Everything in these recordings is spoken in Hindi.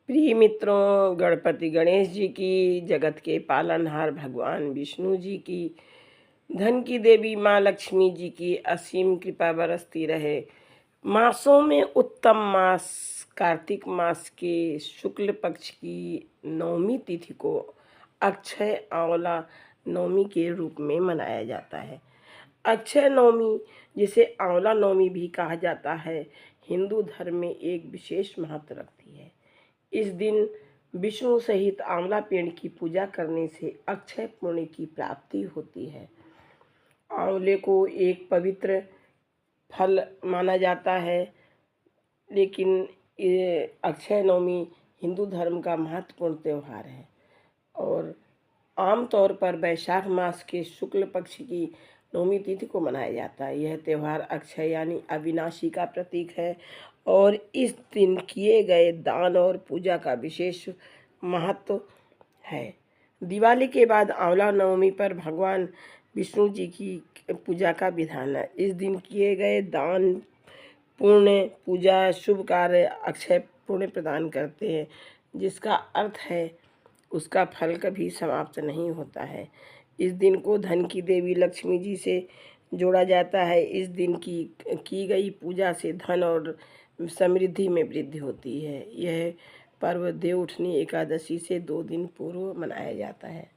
प्रिय मित्रों, गणपति गणेश जी की, जगत के पालनहार भगवान विष्णु जी की, धन की देवी माँ लक्ष्मी जी की असीम कृपा बरसती रहे। मासों में उत्तम मास कार्तिक मास के शुक्ल पक्ष की नवमी तिथि को अक्षय आंवला नवमी के रूप में मनाया जाता है। अक्षय नवमी, जिसे आंवला नवमी भी कहा जाता है, हिंदू धर्म में एक विशेष महत्व रखती है। इस दिन विष्णु सहित आंवला पेड़ की पूजा करने से अक्षय पुण्य की प्राप्ति होती है। आंवले को एक पवित्र फल माना जाता है, लेकिन ये अक्षय नवमी हिंदू धर्म का महत्वपूर्ण त्यौहार है और आमतौर पर वैशाख मास के शुक्ल पक्ष की नवमी तिथि को मनाया जाता है। यह त्यौहार अक्षय यानी अविनाशी का प्रतीक है और इस दिन किए गए दान और पूजा का विशेष महत्व है। दिवाली के बाद आंवला नवमी पर भगवान विष्णु जी की पूजा का विधान है। इस दिन किए गए दान, पुण्य, पूजा, शुभ कार्य अक्षय पुण्य प्रदान करते हैं, जिसका अर्थ है उसका फल कभी समाप्त नहीं होता है। इस दिन को धन की देवी लक्ष्मी जी से जोड़ा जाता है। इस दिन की गई पूजा से धन और समृद्धि में वृद्धि होती है। यह पर्व देवउठनी एकादशी से 2 दिन पूर्व मनाया जाता है।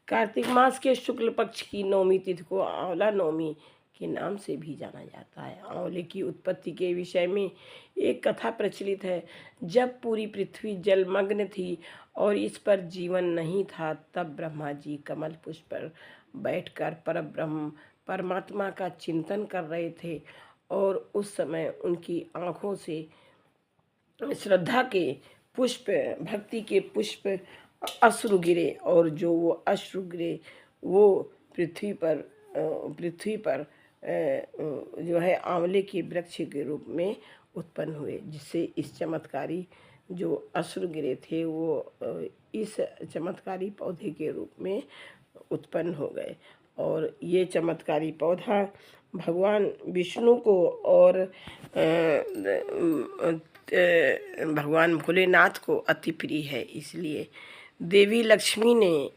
कार्तिक मास के शुक्ल पक्ष की नवमी तिथि को आंवला नवमी के नाम से भी जाना जाता है। आंवले की उत्पत्ति के विषय में एक कथा प्रचलित है। जब पूरी पृथ्वी जलमग्न थी और इस पर जीवन नहीं था, तब ब्रह्मा जी कमल पुष्प पर बैठकर परब्रह्म परमात्मा का चिंतन कर रहे थे और उस समय उनकी आँखों से श्रद्धा के पुष्प, भक्ति के पुष्प अश्रु गिरे और जो वो अश्रु गिरे वो पृथ्वी पर जो है आंवले के वृक्ष के रूप में उत्पन्न हुए, जिससे इस चमत्कारी जो अश्रु गिरे थे वो इस चमत्कारी पौधे के रूप में उत्पन्न हो गए और ये चमत्कारी पौधा भगवान विष्णु को और भगवान भोलेनाथ को अति प्रिय है। इसलिए देवी लक्ष्मी ने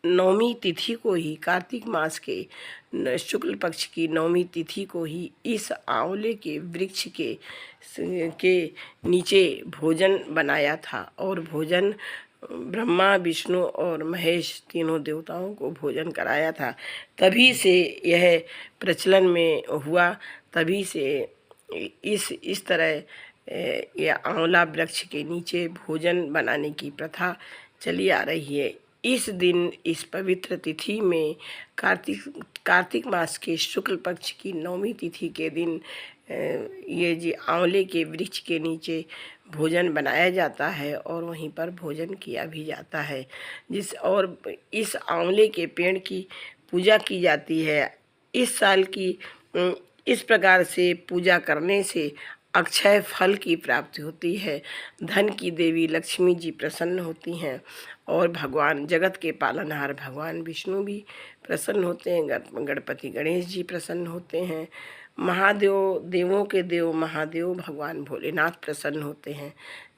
नवमी तिथि को ही, कार्तिक मास के शुक्ल पक्ष की नवमी तिथि को ही इस आंवले के वृक्ष के नीचे भोजन बनाया था और भोजन ब्रह्मा, विष्णु और महेश तीनों देवताओं को भोजन कराया था। तभी से यह प्रचलन में हुआ, तभी से इस तरह यह आंवला वृक्ष के नीचे भोजन बनाने की प्रथा चली आ रही है। इस दिन, इस पवित्र तिथि में कार्तिक मास के शुक्ल पक्ष की नवमी तिथि के दिन ये जी आंवले के वृक्ष के नीचे भोजन बनाया जाता है और वहीं पर भोजन किया भी जाता है। इस आंवले के पेड़ की पूजा की जाती है। इस साल की इस प्रकार से पूजा करने से अक्षय फल की प्राप्ति होती है। धन की देवी लक्ष्मी जी प्रसन्न होती हैं और भगवान, जगत के पालनहार भगवान विष्णु भी प्रसन्न होते हैं। गणपति गणेश जी प्रसन्न होते हैं। महादेव, देवों के देव महादेव भगवान भोलेनाथ प्रसन्न होते हैं।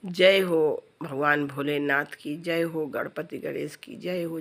जय हो भगवान भोलेनाथ की, जय हो गणपति गणेश की, जय हो।